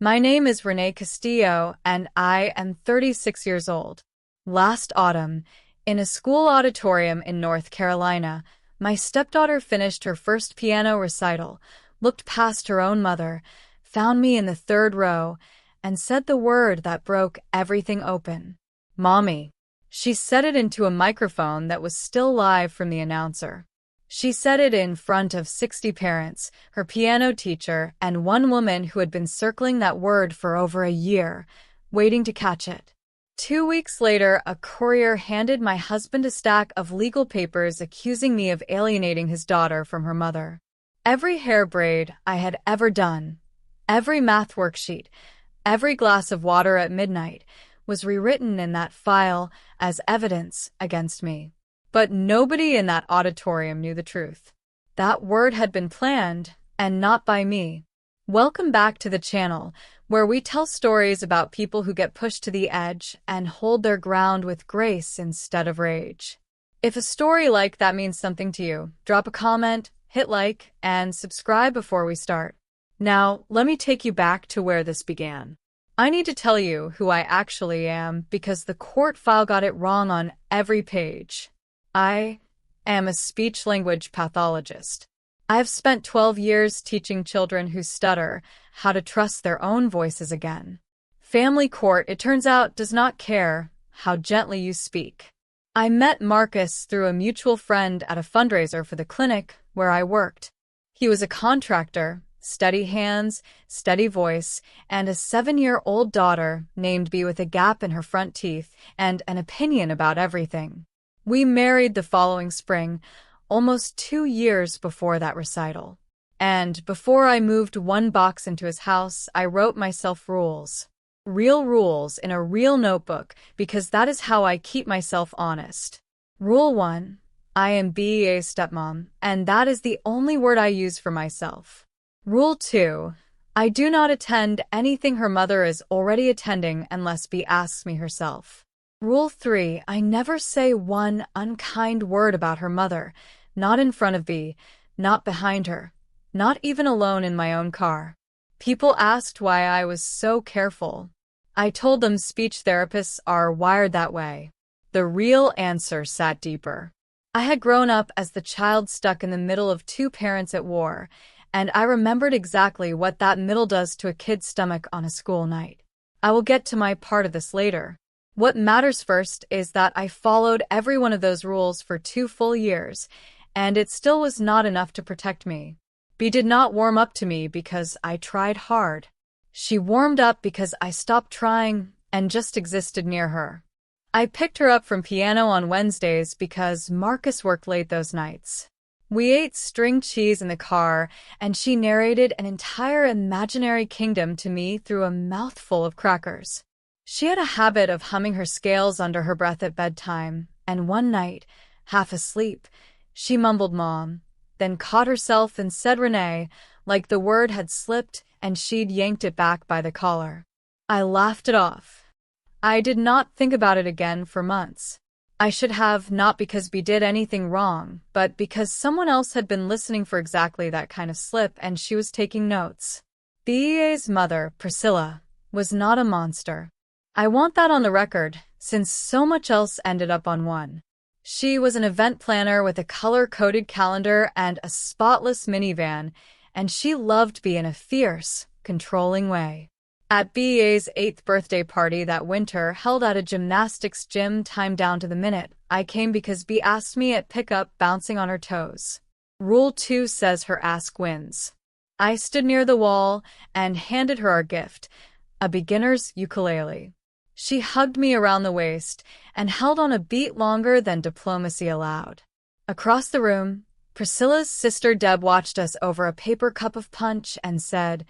My name is Renee Castillo, and I am 36 years old. Last autumn, in a school auditorium in North Carolina, my stepdaughter finished her first piano recital, looked past her own mother, found me in the third row, and said the word that broke everything open. Mommy. She said it into a microphone that was still live from the announcer. She said it in front of 60 parents, her piano teacher, and one woman who had been circling that word for over a year, waiting to catch it. 2 weeks later, a courier handed my husband a stack of legal papers accusing me of alienating his daughter from her mother. Every hair braid I had ever done, every math worksheet, every glass of water at midnight was rewritten in that file as evidence against me. But nobody in that auditorium knew the truth. That word had been planned, and not by me. Welcome back to the channel, where we tell stories about people who get pushed to the edge and hold their ground with grace instead of rage. If a story like that means something to you, drop a comment, hit like, and subscribe before we start. Now, let me take you back to where this began. I need to tell you who I actually am because the court file got it wrong on every page. I am a speech-language pathologist. I've spent 12 years teaching children who stutter how to trust their own voices again. Family court, it turns out, does not care how gently you speak. I met Marcus through a mutual friend at a fundraiser for the clinic where I worked. He was a contractor, steady hands, steady voice, and a 7-year-old daughter named B with a gap in her front teeth and an opinion about everything. We married the following spring, almost 2 years before that recital. And before I moved one box into his house, I wrote myself rules. Real rules in a real notebook, because that is how I keep myself honest. Rule 1. I am BEA's stepmom, and that is the only word I use for myself. Rule 2. I do not attend anything her mother is already attending unless B asks me herself. Rule 3. I never say one unkind word about her mother, not in front of B, not behind her, not even alone in my own car. People asked why I was so careful. I told them speech therapists are wired that way. The real answer sat deeper. I had grown up as the child stuck in the middle of 2 parents at war, and I remembered exactly what that middle does to a kid's stomach on a school night. I will get to my part of this later. What matters first is that I followed every one of those rules for 2 full years, and it still was not enough to protect me. B did not warm up to me because I tried hard. She warmed up because I stopped trying and just existed near her. I picked her up from piano on Wednesdays because Marcus worked late those nights. We ate string cheese in the car, and she narrated an entire imaginary kingdom to me through a mouthful of crackers. She had a habit of humming her scales under her breath at bedtime, and one night, half asleep, she mumbled "Mom," then caught herself and said "Renee," like the word had slipped and she'd yanked it back by the collar. I laughed it off. I did not think about it again for months. I should have, not because B did anything wrong, but because someone else had been listening for exactly that kind of slip and she was taking notes. BEA's mother, Priscilla, was not a monster. I want that on the record, since so much else ended up on one. She was an event planner with a color-coded calendar and a spotless minivan, and she loved B in a fierce, controlling way. At BEA's 8th birthday party that winter, held at a gymnastics gym timed down to the minute, I came because B asked me at pickup, bouncing on her toes. Rule 2 says her ask wins. I stood near the wall and handed her our gift, a beginner's ukulele. She hugged me around the waist and held on a beat longer than diplomacy allowed. Across the room, Priscilla's sister Deb watched us over a paper cup of punch and said,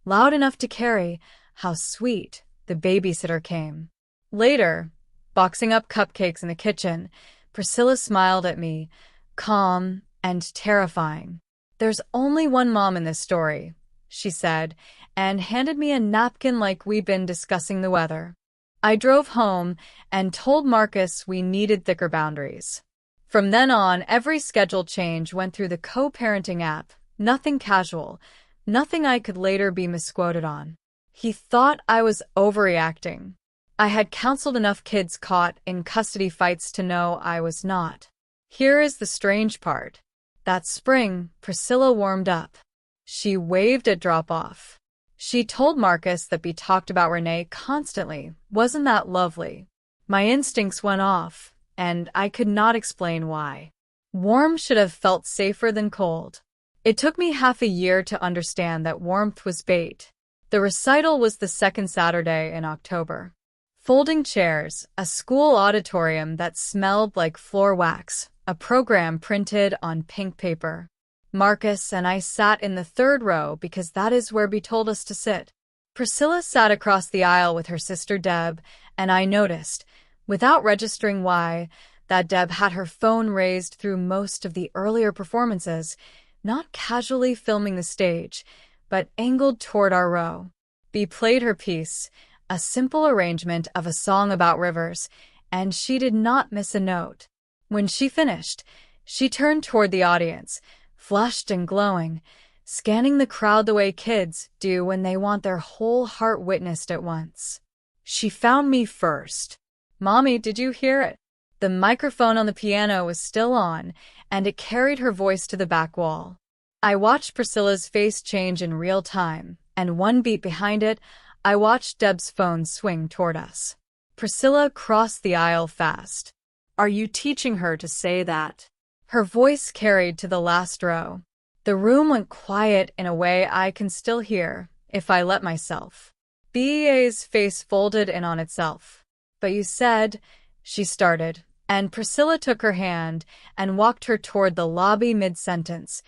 loud enough to carry, how sweet, the babysitter came. Later, boxing up cupcakes in the kitchen, Priscilla smiled at me, calm and terrifying. There's only one mom in this story, she said, and handed me a napkin like we'd been discussing the weather. I drove home and told Marcus we needed thicker boundaries. From then on, every schedule change went through the co-parenting app, nothing casual, nothing I could later be misquoted on. He thought I was overreacting. I had counseled enough kids caught in custody fights to know I was not. Here is the strange part. That spring, Priscilla warmed up. She waved at drop-off. She told Marcus that we talked about Renee constantly. Wasn't that lovely? My instincts went off, and I could not explain why. Warm should have felt safer than cold. It took me half a year to understand that warmth was bait. The recital was the second Saturday in October. Folding chairs, a school auditorium that smelled like floor wax, a program printed on pink paper. Marcus and I sat in the third row because that is where he told us to sit. Priscilla sat across the aisle with her sister Deb, and I noticed, without registering why, that Deb had her phone raised through most of the earlier performances, not casually filming the stage, but angled toward our row. Bea played her piece, a simple arrangement of a song about rivers, and she did not miss a note. When she finished, she turned toward the audience, flushed and glowing, scanning the crowd the way kids do when they want their whole heart witnessed at once. She found me first. "Mommy, did you hear it?" The microphone on the piano was still on, and it carried her voice to the back wall. I watched Priscilla's face change in real time, and one beat behind it, I watched Deb's phone swing toward us. Priscilla crossed the aisle fast. "Are you teaching her to say that?" Her voice carried to the last row. The room went quiet in a way I can still hear, if I let myself. Bea's face folded in on itself. "But you said," she started, and Priscilla took her hand and walked her toward the lobby mid-sentence,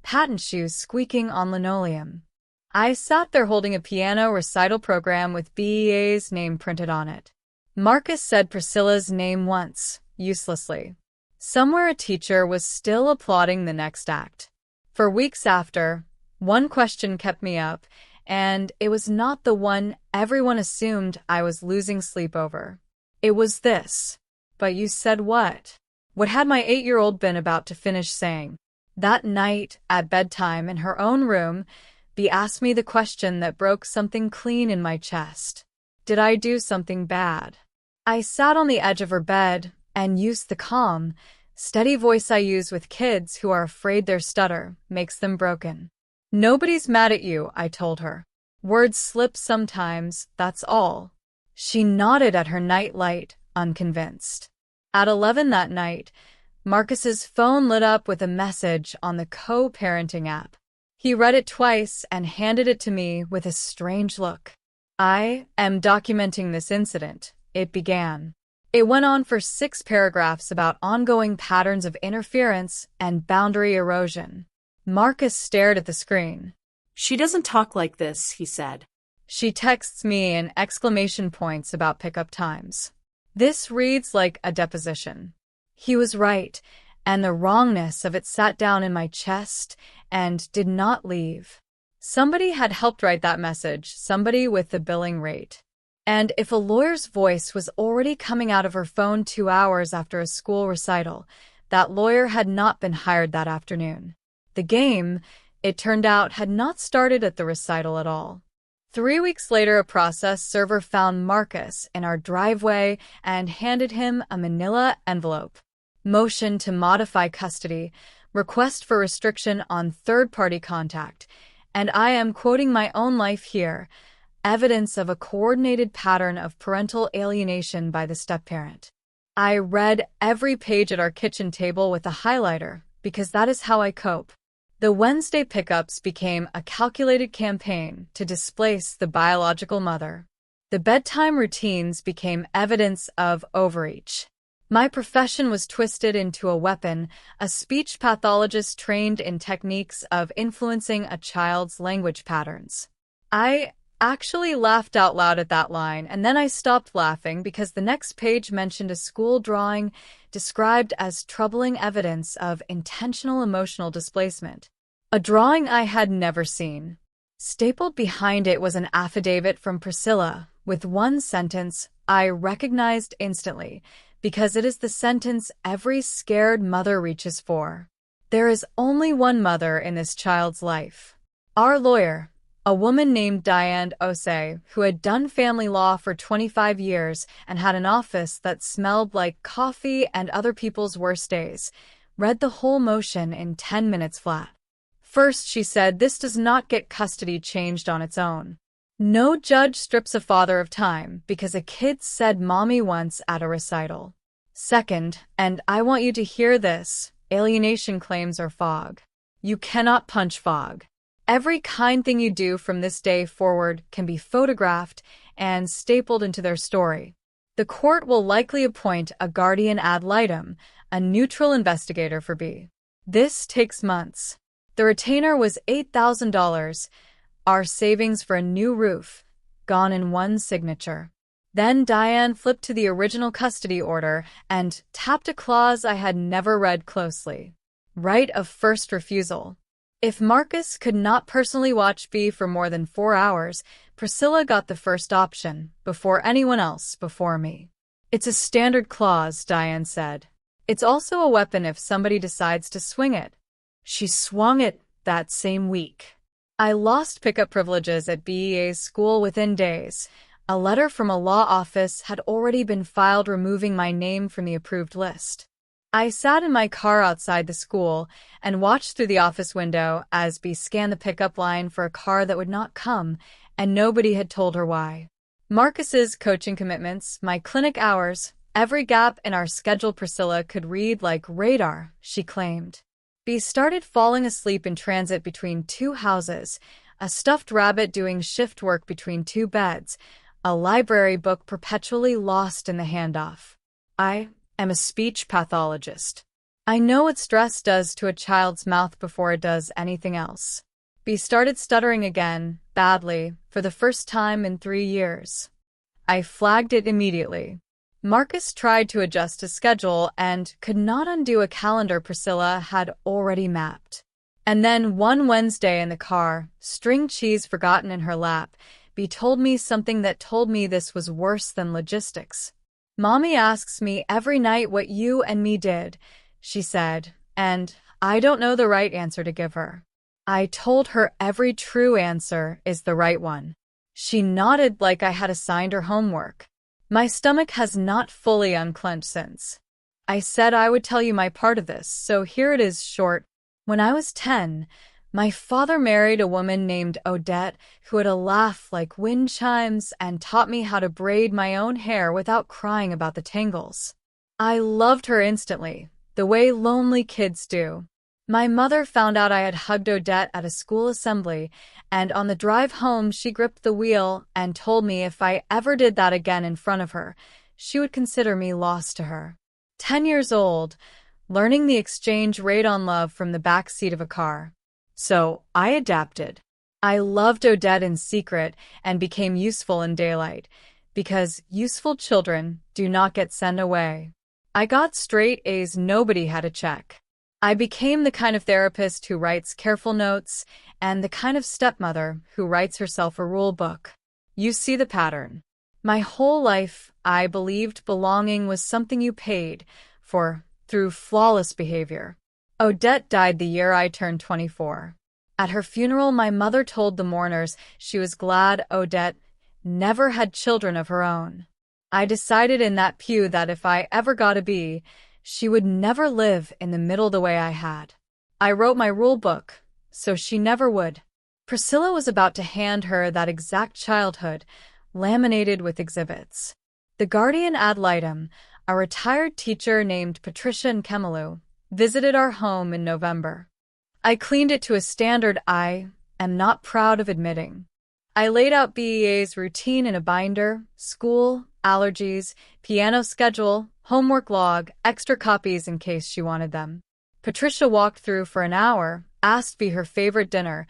patent shoes squeaking on linoleum. I sat there holding a piano recital program with Bea's name printed on it. Marcus said Priscilla's name once, uselessly. Somewhere a teacher was still applauding the next act. For weeks after, one question kept me up, and it was not the one everyone assumed I was losing sleep over. It was this. "But you said what?" What had my 8-year-old been about to finish saying? That night, at bedtime in her own room, Bea asked me the question that broke something clean in my chest. Did I do something bad? I sat on the edge of her bed and used the calm, steady voice I use with kids who are afraid their stutter makes them broken. "Nobody's mad at you," I told her. "Words slip sometimes, that's all." She nodded at her nightlight, unconvinced. At 11 that night, Marcus's phone lit up with a message on the co-parenting app. He read it twice and handed it to me with a strange look. "I am documenting this incident," it began. It went on for 6 paragraphs about ongoing patterns of interference and boundary erosion. Marcus stared at the screen. "She doesn't talk like this," he said. She texts me in exclamation points about pickup times. "This reads like a deposition." He was right, and the wrongness of it sat down in my chest and did not leave. Somebody had helped write that message, somebody with the billing rate. And if a lawyer's voice was already coming out of her phone 2 hours after a school recital, that lawyer had not been hired that afternoon. The game, it turned out, had not started at the recital at all. 3 weeks later, a process server found Marcus in our driveway and handed him a manila envelope. Motion to modify custody, request for restriction on third-party contact, and I am quoting my own life here, evidence of a coordinated pattern of parental alienation by the step-parent. I read every page at our kitchen table with a highlighter, because that is how I cope. The Wednesday pickups became a calculated campaign to displace the biological mother. The bedtime routines became evidence of overreach. My profession was twisted into a weapon, a speech pathologist trained in techniques of influencing a child's language patterns. I actually laughed out loud at that line, and then I stopped laughing because the next page mentioned a school drawing described as troubling evidence of intentional emotional displacement. A drawing I had never seen. Stapled behind it was an affidavit from Priscilla, with one sentence I recognized instantly, because it is the sentence every scared mother reaches for. There is only one mother in this child's life. Our lawyer, A woman named Diane Osei, who had done family law for 25 years and had an office that smelled like coffee and other people's worst days, read the whole motion in 10 minutes flat. First, she said this does not get custody changed on its own. No judge strips a father of time because a kid said mommy once at a recital. Second, and I want you to hear this, alienation claims are fog. You cannot punch fog. Every kind thing you do from this day forward can be photographed and stapled into their story. The court will likely appoint a guardian ad litem, a neutral investigator for B. This takes months. The retainer was $8,000, our savings for a new roof, gone in one signature. Then Diane flipped to the original custody order and tapped a clause I had never read closely. Right of first refusal. If Marcus could not personally watch B for more than 4 hours, Priscilla got the first option, before anyone else before me. It's a standard clause, Diane said. It's also a weapon if somebody decides to swing it. She swung it that same week. I lost pickup privileges at BEA's school within days. A letter from a law office had already been filed removing my name from the approved list. I sat in my car outside the school and watched through the office window as B scanned the pickup line for a car that would not come, and nobody had told her why. Marcus's coaching commitments, my clinic hours, every gap in our schedule Priscilla could read like radar, she claimed. B started falling asleep in transit between 2 houses, a stuffed rabbit doing shift work between 2 beds, a library book perpetually lost in the handoff. I am a speech pathologist. I know what stress does to a child's mouth before it does anything else. B started stuttering again, badly, for the first time in 3 years. I flagged it immediately. Marcus tried to adjust his schedule and could not undo a calendar Priscilla had already mapped. And then one Wednesday in the car, string cheese forgotten in her lap, B told me something that told me this was worse than logistics. Mommy asks me every night what you and me did, she said, and I don't know the right answer to give her. I told her every true answer is the right one. She nodded like I had assigned her homework. My stomach has not fully unclenched since. I said I would tell you my part of this, so here it is short. When I was 10, my father married a woman named Odette who had a laugh like wind chimes and taught me how to braid my own hair without crying about the tangles. I loved her instantly, the way lonely kids do. My mother found out I had hugged Odette at a school assembly, and on the drive home she gripped the wheel and told me if I ever did that again in front of her, she would consider me lost to her. 10 years old, learning the exchange rate on love from the back seat of a car. So I adapted. I loved Odette in secret and became useful in daylight, because useful children do not get sent away. I got straight A's nobody had a check. I became the kind of therapist who writes careful notes and the kind of stepmother who writes herself a rule book. You see the pattern. My whole life, I believed belonging was something you paid for through flawless behavior. Odette died the year I turned 24. At her funeral, my mother told the mourners she was glad Odette never had children of her own. I decided in that pew that if I ever got a B, she would never live in the middle the way I had. I wrote my rule book, so she never would. Priscilla was about to hand her that exact childhood, laminated with exhibits. The guardian ad litem, a retired teacher named Patricia Nkemelu, visited our home in November. I cleaned it to a standard I am not proud of admitting. I laid out BEA's routine in a binder, school, allergies, piano schedule, homework log, extra copies in case she wanted them. Patricia walked through for an hour, asked B her favorite dinner,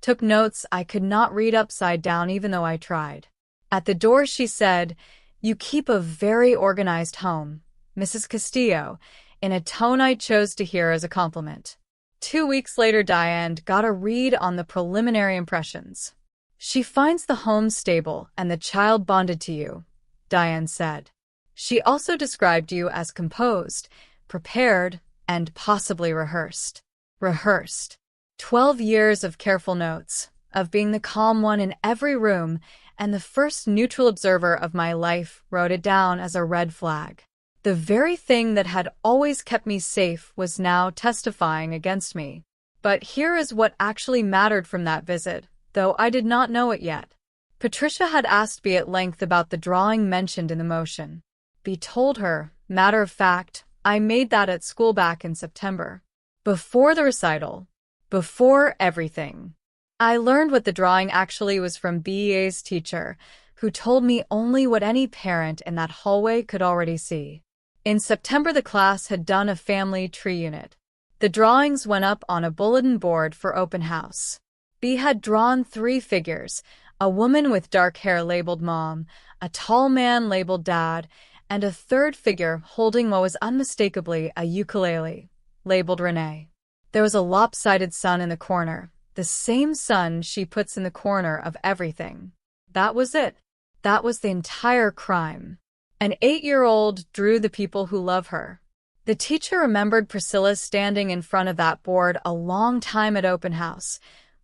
took notes I could not read upside down even though I tried. At the door she said, "You keep a very organized home, Mrs. Castillo," in a tone I chose to hear as a compliment. 2 weeks later, Diane got a read on the preliminary impressions. "She finds the home stable and the child bonded to you," Diane said. "She also described you as composed, prepared, and possibly rehearsed." Rehearsed. 12 years of careful notes. of being the calm one in every room, and the first neutral observer of my life wrote it down as a red flag. The very thing that had always kept me safe was now testifying against me. But here is what actually mattered from that visit, though I did not know it yet. Patricia had asked Bea at length about the drawing mentioned in the motion. Bea told her, matter of fact, I made that at school back in September. Before the recital. Before everything. I learned what the drawing actually was from Bea's teacher, who told me only what any parent in that hallway could already see. In September, the class had done a family tree unit. The drawings went up on a bulletin board for open house. Bea had drawn 3 figures, a woman with dark hair labeled Mom, a tall man labeled Dad, and a third figure holding what was unmistakably a ukulele, labeled Renee. There was a lopsided sun in the corner, the same sun she puts in the corner of everything. That was it. That was the entire crime. An 8-year-old drew the people who love her. The teacher remembered Priscilla standing in front of that board a long time at open house,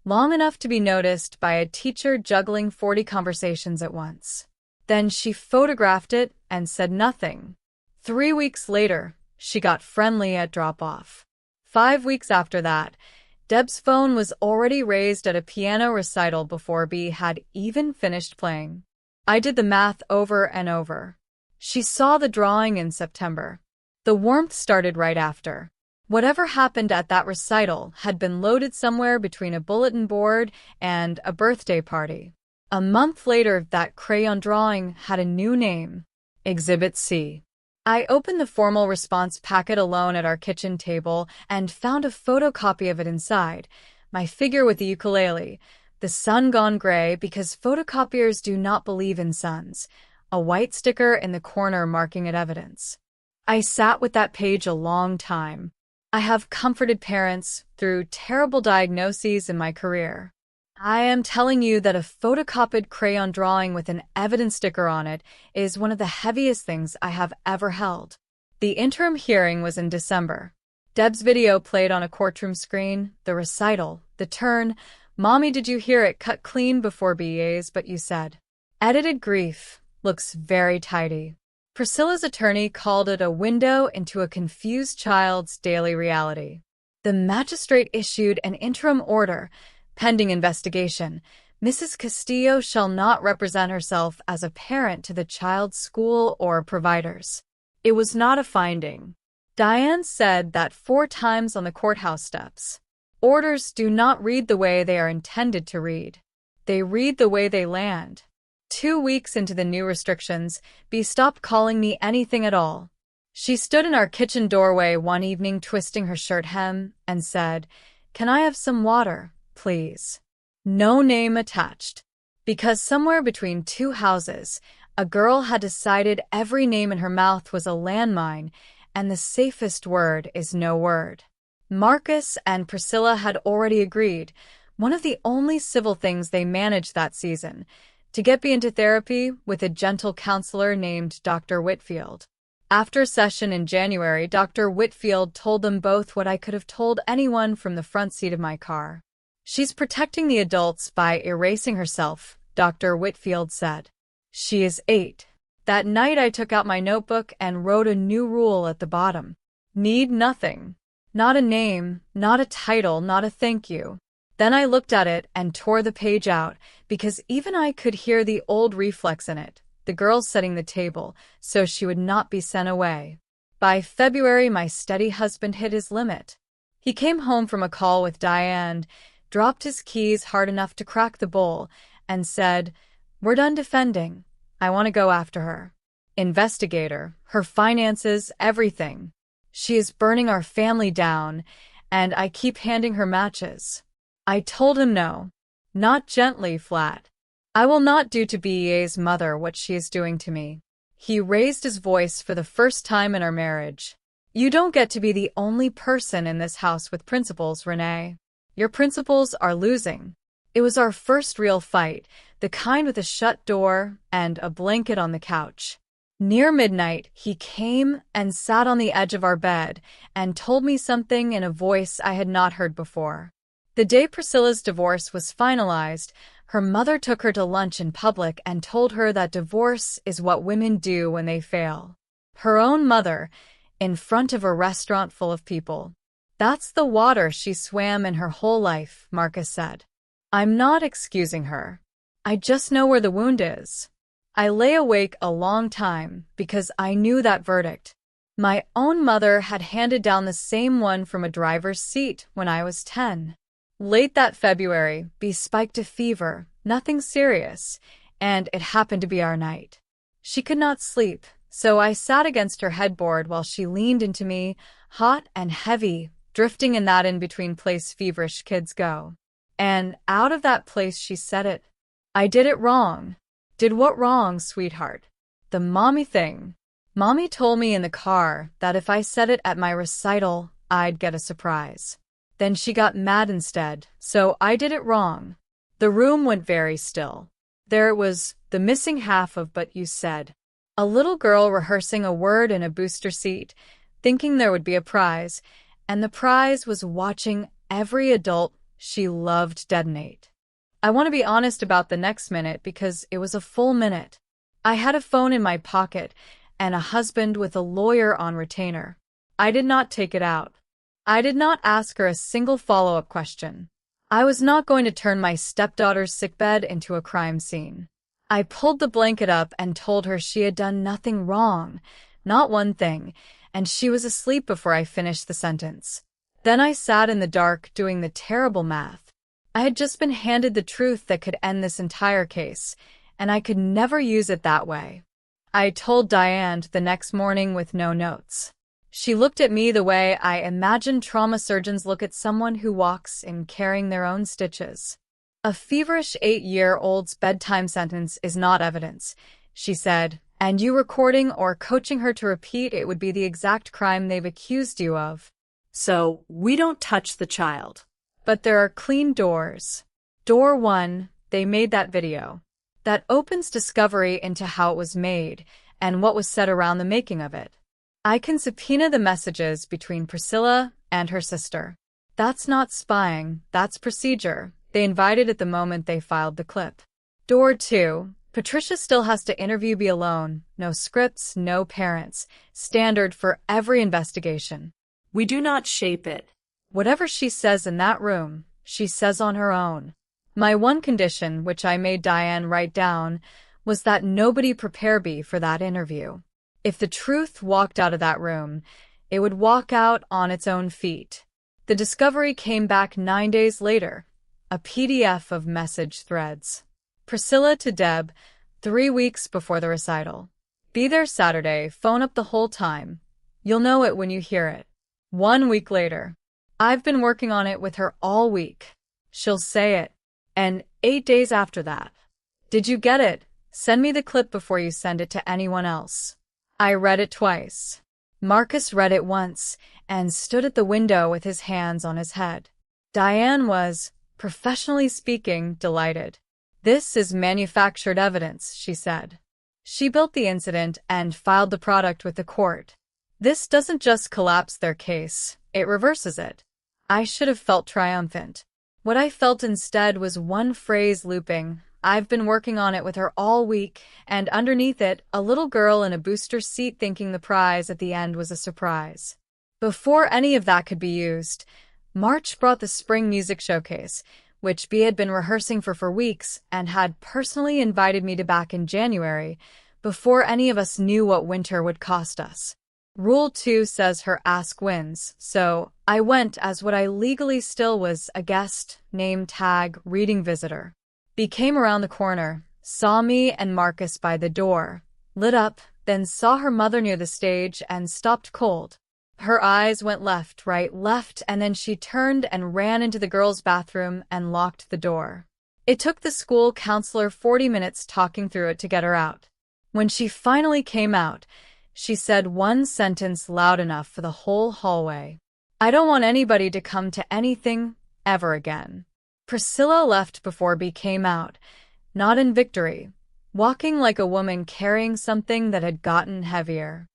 long enough to be noticed by a teacher juggling 40 conversations at once. Then she photographed it and said nothing. 3 weeks later, she got friendly at drop-off. 5 weeks after that, Deb's phone was already raised at a piano recital before Bea had even finished playing. I did the math over and over. She saw the drawing in September. The warmth started right after. Whatever happened at that recital had been loaded somewhere between a bulletin board and a birthday party. A month later, that crayon drawing had a new name, Exhibit C. I opened the formal response packet alone at our kitchen table and found a photocopy of it inside, my figure with the ukulele, the sun gone gray because photocopiers do not believe in suns, a white sticker in the corner marking it evidence. I sat with that page a long time. I have comforted parents through terrible diagnoses in my career. I am telling you that a photocopied crayon drawing with an evidence sticker on it is one of the heaviest things I have ever held. The interim hearing was in December. Deb's video played on a courtroom screen, the recital, the turn, Mommy, did you hear it cut clean before BA's, but you said. Edited grief, looks very tidy. Priscilla's attorney called it a window into a confused child's daily reality. The magistrate issued an interim order. Pending investigation, Mrs. Castillo shall not represent herself as a parent to the child's school or providers. It was not a finding. Diane said that 4 times on the courthouse steps. Orders do not read the way they are intended to read. They read the way they land. 2 weeks into the new restrictions, Bea stopped calling me anything at all. She stood in our kitchen doorway one evening twisting her shirt hem and said, "Can I have some water, please?" No name attached. Because somewhere between 2 houses, a girl had decided every name in her mouth was a landmine, and the safest word is no word. Marcus and Priscilla had already agreed, one of the only civil things they managed that season, to get Bea into therapy with a gentle counselor named Dr. Whitfield. After a session in January, Dr. Whitfield told them both what I could have told anyone from the front seat of my car. She's protecting the adults by erasing herself, Dr. Whitfield said. She is 8. That night I took out my notebook and wrote a new rule at the bottom. Need nothing. Not a name, not a title, not a thank you. Then I looked at it and tore the page out, because even I could hear the old reflex in it, the girl setting the table, so she would not be sent away. By February, my steady husband hit his limit. He came home from a call with Diane, dropped his keys hard enough to crack the bowl, and said, "We're done defending. I want to go after her. Investigator, her finances, everything. She is burning our family down, and I keep handing her matches." I told him no. Not gently, flat. I will not do to BEA's mother what she is doing to me. He raised his voice for the first time in our marriage. You don't get to be the only person in this house with principles, Renee. Your principles are losing. It was our first real fight, the kind with a shut door and a blanket on the couch. Near midnight, he came and sat on the edge of our bed and told me something in a voice I had not heard before. The day Priscilla's divorce was finalized, her mother took her to lunch in public and told her that divorce is what women do when they fail. Her own mother, in front of a restaurant full of people. That's the water she swam in her whole life, Marcus said. I'm not excusing her. I just know where the wound is. I lay awake a long time because I knew that verdict. My own mother had handed down the same one from a driver's seat when I was 10. Late that February, B spiked a fever, nothing serious, and it happened to be our night. She could not sleep, so I sat against her headboard while she leaned into me, hot and heavy, drifting in that in-between place feverish kids go. And out of that place she said it. I did it wrong. Did what wrong, sweetheart? The mommy thing. Mommy told me in the car that if I said it at my recital, I'd get a surprise. Then she got mad instead, so I did it wrong. The room went very still. There it was, the missing half of "but you said." A little girl rehearsing a word in a booster seat, thinking there would be a prize, and the prize was watching every adult she loved detonate. I want to be honest about the next minute because it was a full minute. I had a phone in my pocket and a husband with a lawyer on retainer. I did not take it out. I did not ask her a single follow-up question. I was not going to turn my stepdaughter's sickbed into a crime scene. I pulled the blanket up and told her she had done nothing wrong, not one thing, and she was asleep before I finished the sentence. Then I sat in the dark doing the terrible math. I had just been handed the truth that could end this entire case, and I could never use it that way. I told Diane the next morning with no notes. She looked at me the way I imagine trauma surgeons look at someone who walks in carrying their own stitches. A feverish 8-year-old's bedtime sentence is not evidence, she said, and you recording or coaching her to repeat it would be the exact crime they've accused you of. So, we don't touch the child. But there are clean doors. Door 1, they made that video. That opens discovery into how it was made and what was said around the making of it. I can subpoena the messages between Priscilla and her sister. That's not spying, that's procedure. They invited at the moment they filed the clip. Door 2, Patricia still has to interview B alone. No scripts, no parents. Standard for every investigation. We do not shape it. Whatever she says in that room, she says on her own. My one condition, which I made Diane write down, was that nobody prepare B for that interview. If the truth walked out of that room, it would walk out on its own feet. The discovery came back 9 days later, a PDF of message threads. Priscilla to Deb, 3 weeks before the recital. Be there Saturday, phone up the whole time. You'll know it when you hear it. 1 week later. I've been working on it with her all week. She'll say it. And 8 days after that. Did you get it? Send me the clip before you send it to anyone else. I read it twice. Marcus read it once and stood at the window with his hands on his head. Diane was, professionally speaking, delighted. This is manufactured evidence, she said. She built the incident and filed the product with the court. This doesn't just collapse their case, it reverses it. I should have felt triumphant. What I felt instead was one phrase looping. I've been working on it with her all week, and underneath it, a little girl in a booster seat thinking the prize at the end was a surprise. Before any of that could be used, March brought the spring music showcase, which B had been rehearsing for weeks and had personally invited me to back in January, before any of us knew what winter would cost us. Rule 2 says her ask wins, so I went as what I legally still was, a guest, name tag, reading visitor. B came around the corner, saw me and Marcus by the door, lit up, then saw her mother near the stage and stopped cold. Her eyes went left, left, and then she turned and ran into the girls' bathroom and locked the door. It took the school counselor 40 minutes talking through it to get her out. When she finally came out, she said one sentence loud enough for the whole hallway. I don't want anybody to come to anything ever again. Priscilla left before B came out, not in victory, walking like a woman carrying something that had gotten heavier.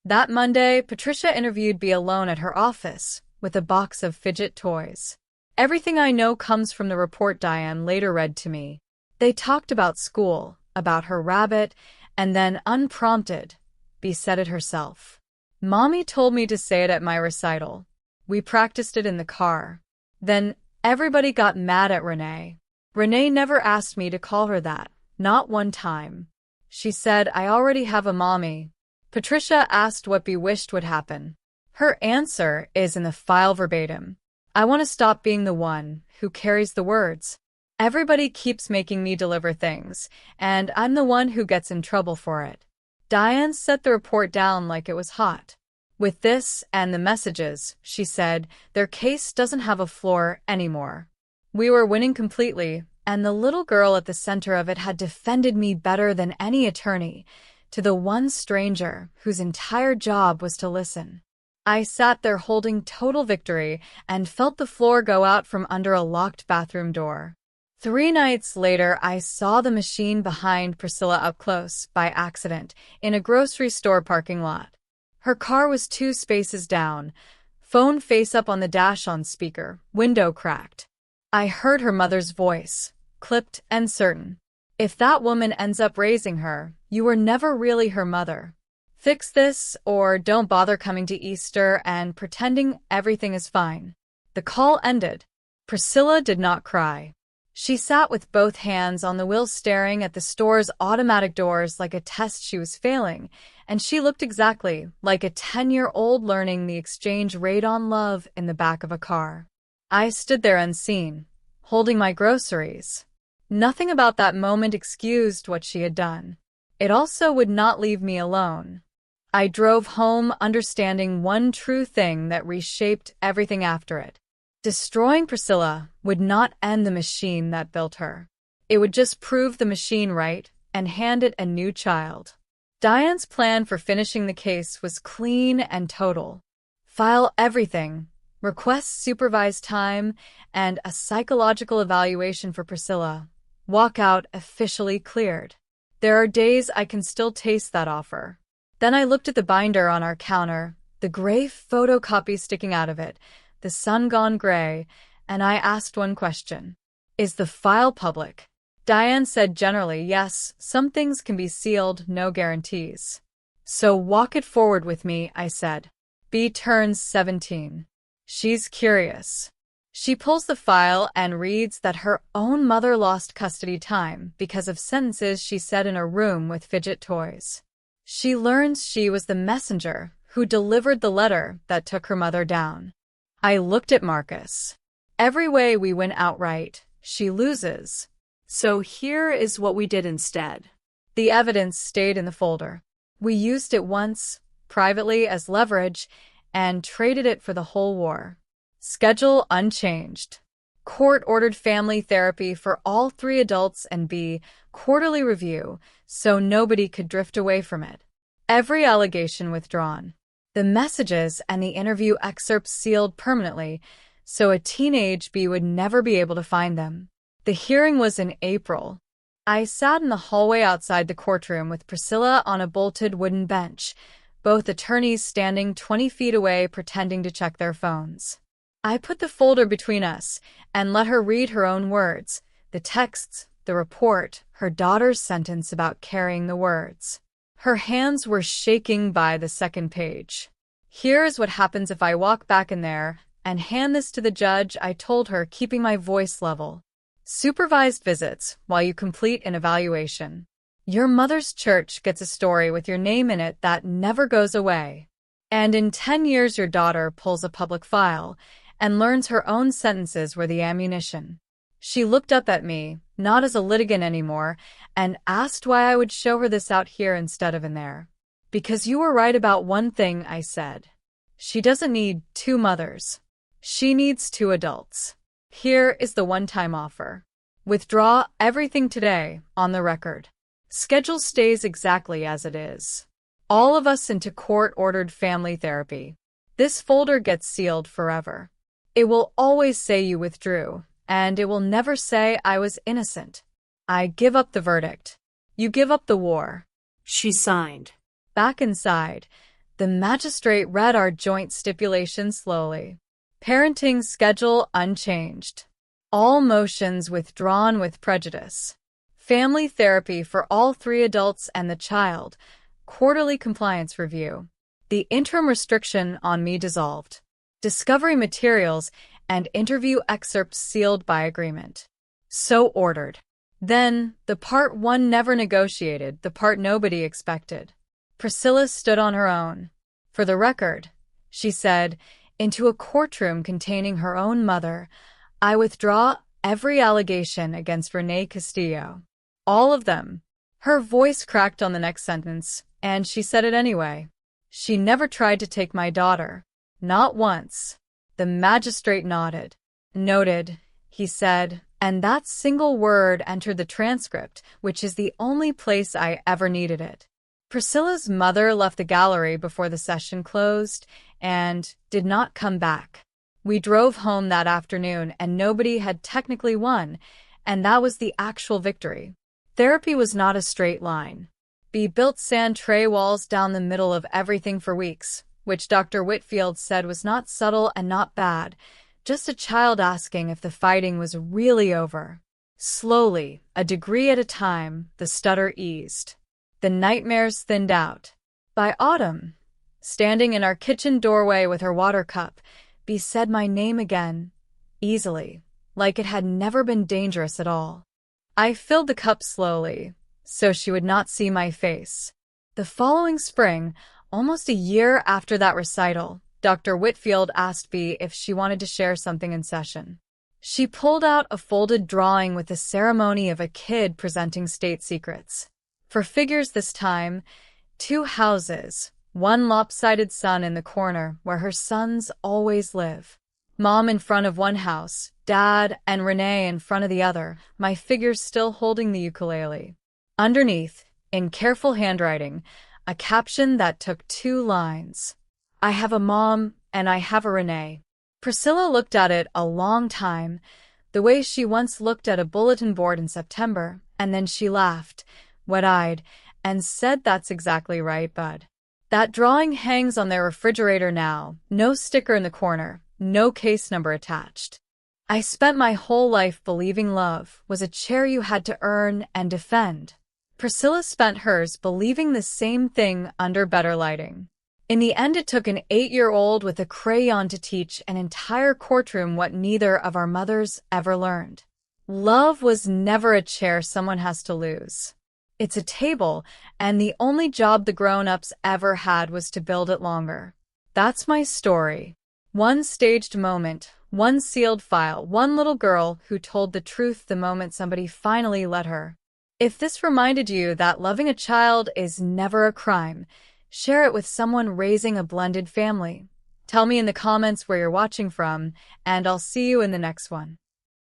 That Monday, Patricia interviewed B alone at her office, with a box of fidget toys. Everything I know comes from the report Diane later read to me. They talked about school, about her rabbit, and then, unprompted, Bea said it herself. Mommy told me to say it at my recital. We practiced it in the car. Then everybody got mad at Renee. Renee never asked me to call her that, not one time. She said I already have a mommy. Patricia asked what Bea wished would happen. Her answer is in the file verbatim. I want to stop being the one who carries the words. Everybody keeps making me deliver things, and I'm the one who gets in trouble for it. Diane set the report down like it was hot. With this and the messages, she said, their case doesn't have a floor anymore. We were winning completely, and the little girl at the center of it had defended me better than any attorney, to the one stranger whose entire job was to listen. I sat there holding total victory and felt the floor go out from under a locked bathroom door. 3 nights later, I saw the machine behind Priscilla up close, by accident, in a grocery store parking lot. Her car was 2 spaces down, phone face up on the dash on speaker, window cracked. I heard her mother's voice, clipped and certain. If that woman ends up raising her, you were never really her mother. Fix this, or don't bother coming to Easter and pretending everything is fine. The call ended. Priscilla did not cry. She sat with both hands on the wheel staring at the store's automatic doors like a test she was failing, and she looked exactly like a 10-year-old learning the exchange rate on love in the back of a car. I stood there unseen, holding my groceries. Nothing about that moment excused what she had done. It also would not leave me alone. I drove home understanding one true thing that reshaped everything after it. Destroying Priscilla would not end the machine that built her. It would just prove the machine right and hand it a new child. Diane's plan for finishing the case was clean and total. File everything, request supervised time, and a psychological evaluation for Priscilla. Walk out officially cleared. There are days I can still taste that offer. Then I looked at the binder on our counter, the gray photocopy sticking out of it, the sun gone gray, and I asked one question. Is the file public? Diane said generally yes, some things can be sealed, no guarantees. So walk it forward with me, I said. Bea turns 17. She's curious. She pulls the file and reads that her own mother lost custody time because of sentences she said in a room with fidget toys. She learns she was the messenger who delivered the letter that took her mother down. I looked at Marcus. Every way we win outright, she loses. So here is what we did instead. The evidence stayed in the folder. We used it once, privately as leverage, and traded it for the whole war. Schedule unchanged. Court-ordered family therapy for all 3 adults and Bea, quarterly review, so nobody could drift away from it. Every allegation withdrawn. The messages and the interview excerpts sealed permanently, so a teenage Bea would never be able to find them. The hearing was in April. I sat in the hallway outside the courtroom with Priscilla on a bolted wooden bench, both attorneys standing 20 feet away pretending to check their phones. I put the folder between us and let her read her own words, the texts, the report, her daughter's sentence about carrying the words. Her hands were shaking by the second page. Here is what happens if I walk back in there and hand this to the judge, I told her, keeping my voice level. Supervised visits while you complete an evaluation. Your mother's church gets a story with your name in it that never goes away. And in 10 years your daughter pulls a public file and learns her own sentences were the ammunition. She looked up at me, not as a litigant anymore, and asked why I would show her this out here instead of in there. Because you were right about one thing, I said. She doesn't need 2 mothers. She needs 2 adults. Here is the one-time offer. Withdraw everything today, on the record. Schedule stays exactly as it is. All of us into court-ordered family therapy. This folder gets sealed forever. It will always say you withdrew, and it will never say I was innocent. I give up the verdict. You give up the war. She signed. Back inside, the magistrate read our joint stipulation slowly. Parenting schedule unchanged. All motions withdrawn with prejudice. Family therapy for all three adults and the child. Quarterly compliance review. The interim restriction on me dissolved. Discovery materials and interview excerpts sealed by agreement. So ordered. Then, the part one never negotiated, the part nobody expected. Priscilla stood on her own. For the record, she said, into a courtroom containing her own mother, I withdraw every allegation against Renee Castillo. All of them. Her voice cracked on the next sentence, and she said it anyway. She never tried to take my daughter. Not once. The magistrate nodded. Noted, he said, and that single word entered the transcript, which is the only place I ever needed it. Priscilla's mother left the gallery before the session closed and did not come back. We drove home that afternoon and nobody had technically won, and that was the actual victory. Therapy was not a straight line. We built sand tray walls down the middle of everything for weeks, which Dr. Whitfield said was not subtle and not bad, just a child asking if the fighting was really over. Slowly, a degree at a time, the stutter eased. The nightmares thinned out. By autumn, standing in our kitchen doorway with her water cup, Bea said my name again, easily, like it had never been dangerous at all. I filled the cup slowly, so she would not see my face. The following spring, almost a year after that recital, Dr. Whitfield asked Bea if she wanted to share something in session. She pulled out a folded drawing with the ceremony of a kid presenting state secrets. For figures this time, 2 houses, one lopsided son in the corner where her sons always live. Mom in front of one house, Dad and Renee in front of the other, my figures still holding the ukulele. Underneath, in careful handwriting, a caption that took 2 lines. I have a mom, and I have a Renee. Priscilla looked at it a long time, the way she once looked at a bulletin board in September, and then she laughed, wet-eyed, and said that's exactly right, bud. That drawing hangs on their refrigerator now, no sticker in the corner, no case number attached. I spent my whole life believing love was a chair you had to earn and defend. Priscilla spent hers believing the same thing under better lighting. In the end, it took an 8-year-old with a crayon to teach an entire courtroom what neither of our mothers ever learned. Love was never a chair someone has to lose. It's a table, and the only job the grown-ups ever had was to build it longer. That's my story. One staged moment, one sealed file, one little girl who told the truth the moment somebody finally let her. If this reminded you that loving a child is never a crime, share it with someone raising a blended family. Tell me in the comments where you're watching from, and I'll see you in the next one.